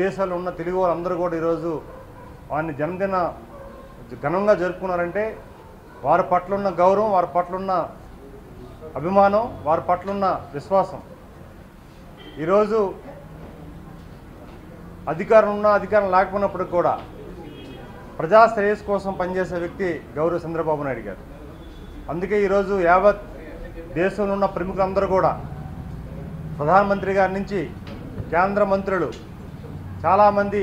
విదేశాల్లో ఉన్న తెలుగు వాళ్ళందరూ కూడా ఈరోజు వారిని జన్మదిన ఘనంగా జరుపుకున్నారంటే వారి పట్ల ఉన్న గౌరవం, వారి పట్ల ఉన్న అభిమానం, వారి పట్ల ఉన్న విశ్వాసం. ఈరోజు అధికారం ఉన్నా అధికారం లేకపోయినప్పటికి కూడా ప్రజా శ్రేయస్సు కోసం పనిచేసే వ్యక్తి గౌరవ చంద్రబాబు నాయుడు గారు. అందుకే ఈరోజు యావత్ దేశంలో ఉన్న ప్రముఖులందరూ కూడా ప్రధానమంత్రి గారి నుంచి కేంద్ర మంత్రులు చాలామంది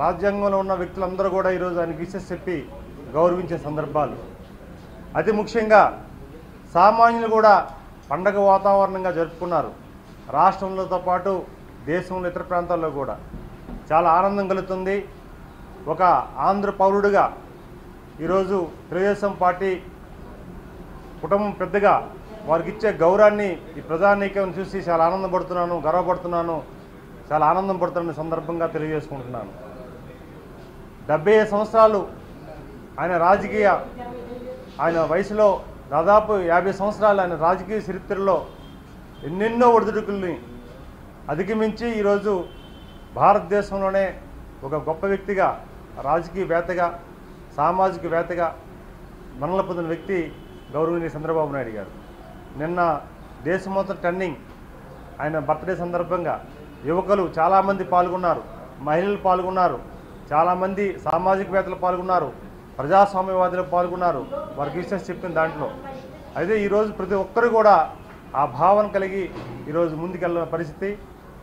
రాజ్యాంగంలో ఉన్న వ్యక్తులందరూ కూడా ఈరోజు ఆయనకి విషెస్ చెప్పి గౌరవించే సందర్భాలు. అతి ముఖ్యంగా సామాన్యులు కూడా పండగ వాతావరణంగా జరుపుకున్నారు. రాష్ట్రంలోతో పాటు దేశంలో ఇతర ప్రాంతాల్లో కూడా చాలా ఆనందం కలుగుతుంది. ఒక ఆంధ్ర పౌరుడిగా ఈరోజు తెలుగుదేశం పార్టీ కుటుంబం పెద్దగా వారికి ఇచ్చే గౌరవాన్ని ఈ ప్రజానీకం చూసి చాలా ఆనందపడుతున్నాను, గర్వపడుతున్నాను, చాలా ఆనందం పడుతున్న సందర్భంగా తెలియజేసుకుంటున్నాను. 75 సంవత్సరాలు ఆయన వయసులో దాదాపు 50 సంవత్సరాలు ఆయన రాజకీయ చరిత్రలో ఎన్నెన్నో ఒడిదుడుకుల్ని అధిగమించి ఈరోజు భారతదేశంలోనే ఒక గొప్ప వ్యక్తిగా, రాజకీయవేత్తగా, సామాజికవేత్తగా మన్నన పొందిన వ్యక్తి గౌరవనీయ చంద్రబాబు నాయుడు గారు. నిన్న దేశం మొత్తం టర్నింగ్ ఆయన బర్త్డే సందర్భంగా యువకులు చాలామంది పాల్గొన్నారు, మహిళలు పాల్గొన్నారు, చాలామంది సామాజికవేత్తలు పాల్గొన్నారు, ప్రజాస్వామ్యవాదులు పాల్గొన్నారు. వారికి విషెస్ చెప్పిన దాంట్లో అయితే ఈరోజు ప్రతి ఒక్కరు కూడా ఆ భావన కలిగి ఈరోజు ముందుకెళ్ళిన పరిస్థితి.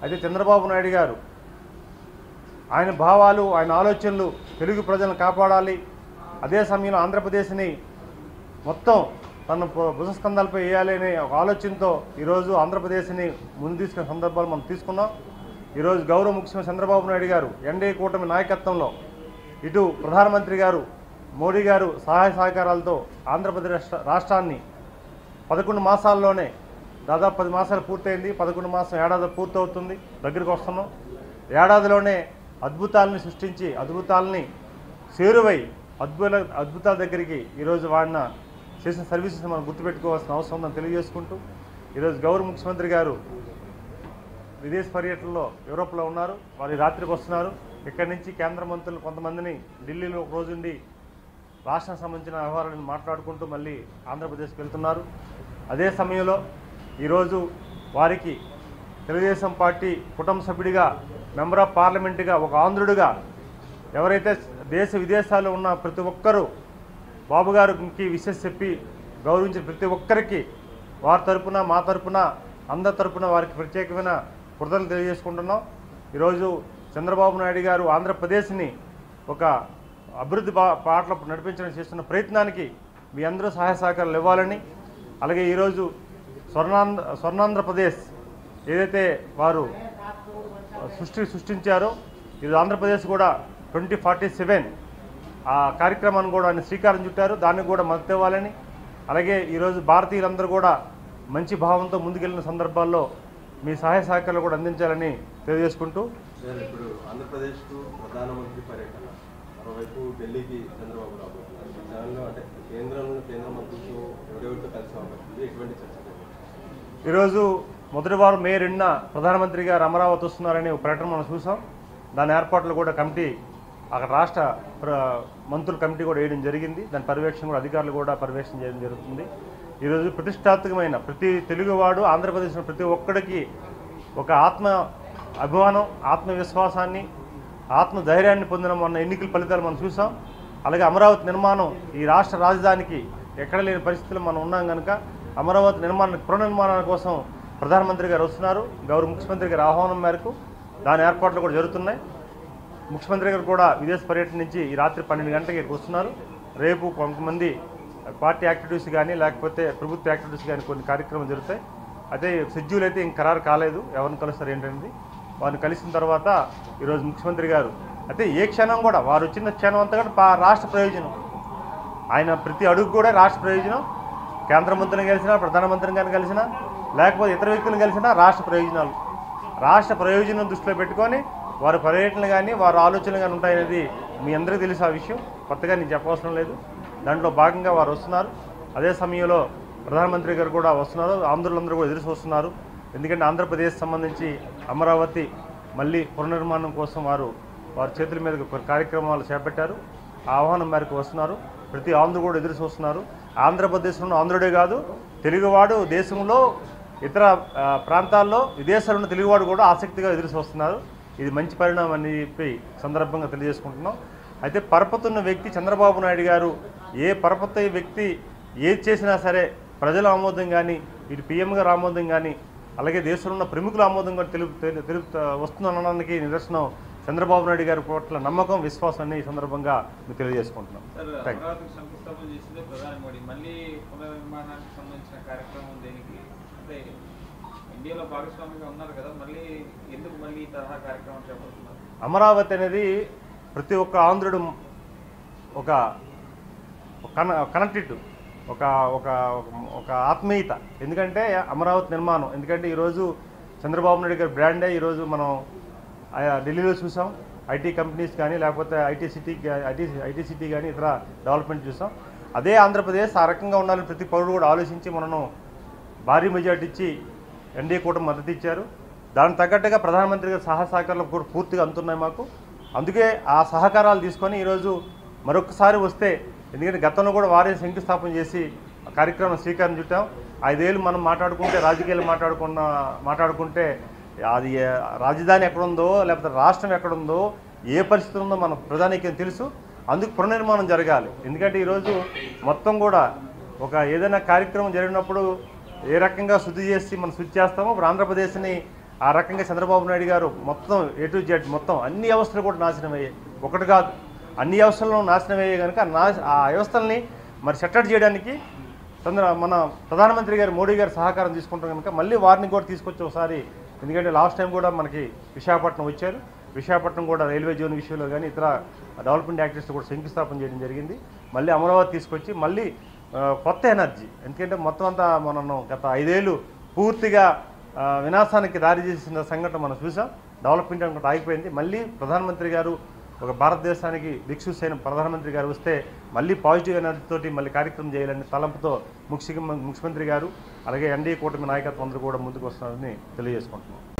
అయితే చంద్రబాబు నాయుడు గారు ఆయన భావాలు, ఆయన ఆలోచనలు తెలుగు ప్రజలను కాపాడాలి, అదే సమయంలో ఆంధ్రప్రదేశ్ని మొత్తం తన భుజస్కంధాలపై వేయాలి అనే ఒక ఆలోచనతో ఈరోజు ఆంధ్రప్రదేశ్ని ముందు తీసుకునే సందర్భాలు మనం తీసుకున్నాం. ఈరోజు గౌరవ ముఖ్యమంత్రి చంద్రబాబు నాయుడు గారు ఎన్డీఏ కూటమి నాయకత్వంలో ఇటు ప్రధానమంత్రి గారు మోడీ గారు సహాయ సహకారాలతో ఆంధ్రప్రదేశ్ రాష్ట్రాన్ని 11 మాసాల్లోనే దాదాపు 10 మాసాలు పూర్తయింది, 11 మాసం ఏడాది పూర్తవుతుంది, దగ్గరికి వస్తున్నాం. ఏడాదిలోనే అద్భుతాలని సృష్టించి అద్భుతాలని చేరువై అద్భుతాల దగ్గరికి ఈరోజు వాడిన చేసిన సర్వీసెస్ మనం గుర్తుపెట్టుకోవాల్సిన అవసరం ఉందని తెలియజేసుకుంటూ ఈరోజు గౌరవ ముఖ్యమంత్రి గారు విదేశ పర్యటనలో యూరోప్లో ఉన్నారు. వారి రాత్రికి వస్తున్నారు. ఇక్కడి నుంచి కేంద్ర మంత్రులు కొంతమందిని ఢిల్లీలో ఒక రోజుండి రాష్ట్రానికి సంబంధించిన వ్యవహారాలను మాట్లాడుకుంటూ మళ్ళీ ఆంధ్రప్రదేశ్కి వెళ్తున్నారు. అదే సమయంలో ఈరోజు వారికి తెలుగుదేశం పార్టీ కుటుంబ సభ్యుడిగా, మెంబర్ ఆఫ్ పార్లమెంటుగా, ఒక ఆంధ్రుడిగా ఎవరైతే దేశ విదేశాల్లో ఉన్న ప్రతి ఒక్కరూ బాబు గారికి విషెస్ చెప్పి గౌరవించిన ప్రతి ఒక్కరికి వారి తరపున, మా తరపున, అందరి తరపున వారికి ప్రత్యేకమైన కృతజ్ఞతలు తెలియజేసుకుంటున్నాం. ఈరోజు చంద్రబాబు నాయుడు గారు ఆంధ్రప్రదేశ్ని ఒక అభివృద్ధి బాటలో నడిపించడానికి చేస్తున్న ప్రయత్నానికి మీ అందరూ సహాయ సహకారాలు ఇవ్వాలని, అలాగే ఈరోజు స్వర్ణాంధ్రప్రదేశ్ ఏదైతే వారు సృష్టించారో ఈరోజు ఆంధ్రప్రదేశ్ కూడా 2047 ఆ కార్యక్రమాన్ని కూడా ఆయన శ్రీకారం చుట్టారు. దానికి కూడా మద్దతు ఇవ్వాలని, అలాగే ఈరోజు భారతీయులందరూ కూడా మంచి భావంతో ముందుకెళ్లిన సందర్భాల్లో మీ సహాయ సహకారాలు కూడా అందించాలని తెలియజేసుకుంటూ ఇప్పుడు ఆంధ్రప్రదేశ్కు ప్రధానమంత్రి పర్యటన, మరోవైపు ఢిల్లీకి చంద్రబాబు రాబోతున్నారు. అంటే కేంద్ర మంత్రులతో ఎవరెవరితో కలిసి ఉంటుంది, ఎటువంటి చర్చ? ఈరోజు మొదటి వారం మే 2న ప్రధానమంత్రి గారు అమరావతి వస్తున్నారని ఒక ప్రకటన మనం చూసాం. దాని ఏర్పాట్లు కూడా కమిటీ, అక్కడ రాష్ట్ర మంత్రుల కమిటీ కూడా వేయడం జరిగింది. దాని పర్యవేక్షణ కూడా అధికారులు కూడా పర్యవేక్షణ చేయడం జరుగుతుంది. ఈరోజు ప్రతిష్టాత్మకమైన ప్రతి తెలుగువాడు, ఆంధ్రప్రదేశ్లో ప్రతి ఒక్కడికి ఒక ఆత్మ అభిమానం, ఆత్మవిశ్వాసాన్ని, ఆత్మధైర్యాన్ని పొందిన మొన్న ఎన్నికల ఫలితాలు మనం చూసాం. అలాగే అమరావతి నిర్మాణం ఈ రాష్ట్ర రాజధానికి ఎక్కడ లేని పరిస్థితులు మనం ఉన్నాం కనుక అమరావతి పునర్నిర్మాణాల కోసం ప్రధానమంత్రి గారు వస్తున్నారు. గౌరవ ముఖ్యమంత్రి గారి ఆహ్వానం మేరకు దాని ఏర్పాట్లు కూడా జరుగుతున్నాయి. ముఖ్యమంత్రి గారు కూడా విదేశ పర్యటన నుంచి ఈ రాత్రి 12 గంటలకి ఇక్కడికి వస్తున్నారు. రేపు కొంతమంది పార్టీ యాక్టివిటీస్ కానీ లేకపోతే ప్రభుత్వ యాక్టివిటీస్ కానీ కొన్ని కార్యక్రమాలు జరుగుతాయి. అదే షెడ్యూల్ అయితే ఇంక ఖరారు కాలేదు, ఎవరిని కలుస్తారు ఏంటంటే వారిని కలిసిన తర్వాత ఈరోజు ముఖ్యమంత్రి గారు అయితే ఏ క్షణం కూడా వారు వచ్చిన క్షణం అంతా కూడా రాష్ట్ర ప్రయోజనం, ఆయన ప్రతి అడుగు కూడా రాష్ట్ర ప్రయోజనం. కేంద్ర మంత్రిని కలిసినా, ప్రధానమంత్రిని కానీ కలిసినా, లేకపోతే ఇతర వ్యక్తులను కలిసినా రాష్ట్ర ప్రయోజనాలు, రాష్ట్ర ప్రయోజనం దృష్టిలో పెట్టుకొని వారి పర్యటనలు కానీ వారి ఆలోచనలు కానీ ఉంటాయనేది మీ అందరికీ తెలిసి ఆ విషయం కొత్తగా నేను చెప్పవసరం లేదు. దాంట్లో భాగంగా వారు వస్తున్నారు. అదే సమయంలో ప్రధానమంత్రి గారు కూడా వస్తున్నారు. ఆంధ్రులందరూ కూడా ఎదురు చూస్తున్నారు. ఎందుకంటే ఆంధ్రప్రదేశ్ సంబంధించి అమరావతి మళ్ళీ పునర్నిర్మాణం కోసం వారి చేతుల మీద కొన్ని కార్యక్రమాలు చేపట్టారు. ఆ ఆహ్వానం మేరకు వస్తున్నారు. ప్రతి ఆంధ్రుడు కూడా ఎదురు చూస్తున్నారు. ఆంధ్రప్రదేశ్లో ఆంధ్రుడే కాదు, తెలుగువాడు దేశంలో ఇతర ప్రాంతాల్లో విదేశాల్లో ఉన్న తెలుగువాడు కూడా ఆసక్తిగా ఎదురు చూస్తున్నారు. ఇది మంచి పరిణామం అని చెప్పి సందర్భంగా తెలియజేసుకుంటున్నాం. అయితే పరపతున్న వ్యక్తి చంద్రబాబు నాయుడు గారు ఏ పరపతి వ్యక్తి ఏది చేసినా సరే ప్రజల ఆమోదం కానీ, ఇటు పీఎం గారు ఆమోదం కానీ, అలాగే దేశంలో ఉన్న ప్రముఖుల ఆమోదం కూడా తెలుపు వస్తుందనడానికి నిదర్శనం చంద్రబాబు నాయుడు గారి పట్ల నమ్మకం, విశ్వాసాన్ని ఈ సందర్భంగా మీకు తెలియజేసుకుంటున్నాం. అమరావతి అనేది ప్రతి ఒక్క ఆంధ్రుడు ఒక కనెక్టెడ్ ఒక ఒక ఒక ఆత్మీయత. ఎందుకంటే అమరావతి నిర్మాణం, ఎందుకంటే ఈరోజు చంద్రబాబు నాయుడు గారి బ్రాండే ఈరోజు మనం ఢిల్లీలో చూసాం. ఐటీ కంపెనీస్ కానీ, లేకపోతే ఐటీ సిటీ కానీ, ఇతర డెవలప్మెంట్ చూసాం. అదే ఆంధ్రప్రదేశ్ ఆ రకంగా ఉండాలని ప్రతి పౌరుడు కూడా ఆలోచించి మనను భారీ మెజార్టీ ఇచ్చి ఎన్డీఏ కూటమి మద్దతు ఇచ్చారు. దానికి తగ్గట్టుగా ప్రధానమంత్రి గారి సహకారాలు కూడా పూర్తిగా అందుతున్నాయి మాకు. అందుకే ఆ సహకారాలు తీసుకొని ఈరోజు మరొకసారి వస్తే, ఎందుకంటే గతంలో కూడా వారే శంకుస్థాపన చేసి కార్యక్రమం శ్రీకారం చుట్టాం. 5 ఏళ్ళు మనం రాజకీయాలు మాట్లాడుకుంటే అది రాజధాని ఎక్కడుందో, లేకపోతే రాష్ట్రం ఎక్కడుందో, ఏ పరిస్థితి ఉందో మన ప్రధానికి తెలుసు. అందుకు పునర్నిర్మాణం జరగాలి. ఎందుకంటే ఈరోజు మొత్తం కూడా ఒక ఏదైనా కార్యక్రమం జరిగినప్పుడు ఏ రకంగా శుద్ధి చేసి మనం శుద్ధి చేస్తామో, ఇప్పుడు ఆంధ్రప్రదేశ్ని ఆ రకంగా చంద్రబాబు నాయుడు గారు మొత్తం A to Z మొత్తం అన్ని వ్యవస్థలు కూడా నాశనం అయ్యాయి. ఒకటి కాదు, అన్ని వ్యవస్థలను నాశనం అయ్యాయి కనుక ఆ వ్యవస్థల్ని మరి సెట్టడి చేయడానికి మన ప్రధానమంత్రి గారు మోడీ గారు సహకారం తీసుకుంటాం కనుక మళ్ళీ వారిని కూడా తీసుకొచ్చి ఒకసారి, ఎందుకంటే లాస్ట్ టైం కూడా మనకి విశాఖపట్నం వచ్చారు. విశాఖపట్నం కూడా రైల్వే జోన్ విషయంలో కానీ, ఇతర డెవలప్మెంట్ యాక్టివిటీస్ కూడా శంకుస్థాపన చేయడం జరిగింది. మళ్ళీ అమరావతి తీసుకొచ్చి మళ్ళీ కొత్త ఎనర్జీ, ఎందుకంటే మొత్తం అంతా మనం గత 5 ఏళ్ళు పూర్తిగా వినాశానికి దారి చేసిన సంఘటన మనం చూసాం. డెవలప్మెంట్ అనుకుంటే ఆగిపోయింది. మళ్ళీ ప్రధానమంత్రి గారు, ఒక భారతదేశానికి దిక్సూచి అయిన ప్రధానమంత్రి గారు వస్తే మళ్ళీ పాజిటివ్ ఎనర్జీతోటి మళ్ళీ కార్యక్రమం చేయాలని తలంపుతో ముఖ్యమంత్రి గారు, అలాగే ఎన్డీఏ కూటమి నాయకత్వం అందరూ కూడా ముందుకు వస్తున్నారని తెలియజేసుకుంటున్నాం.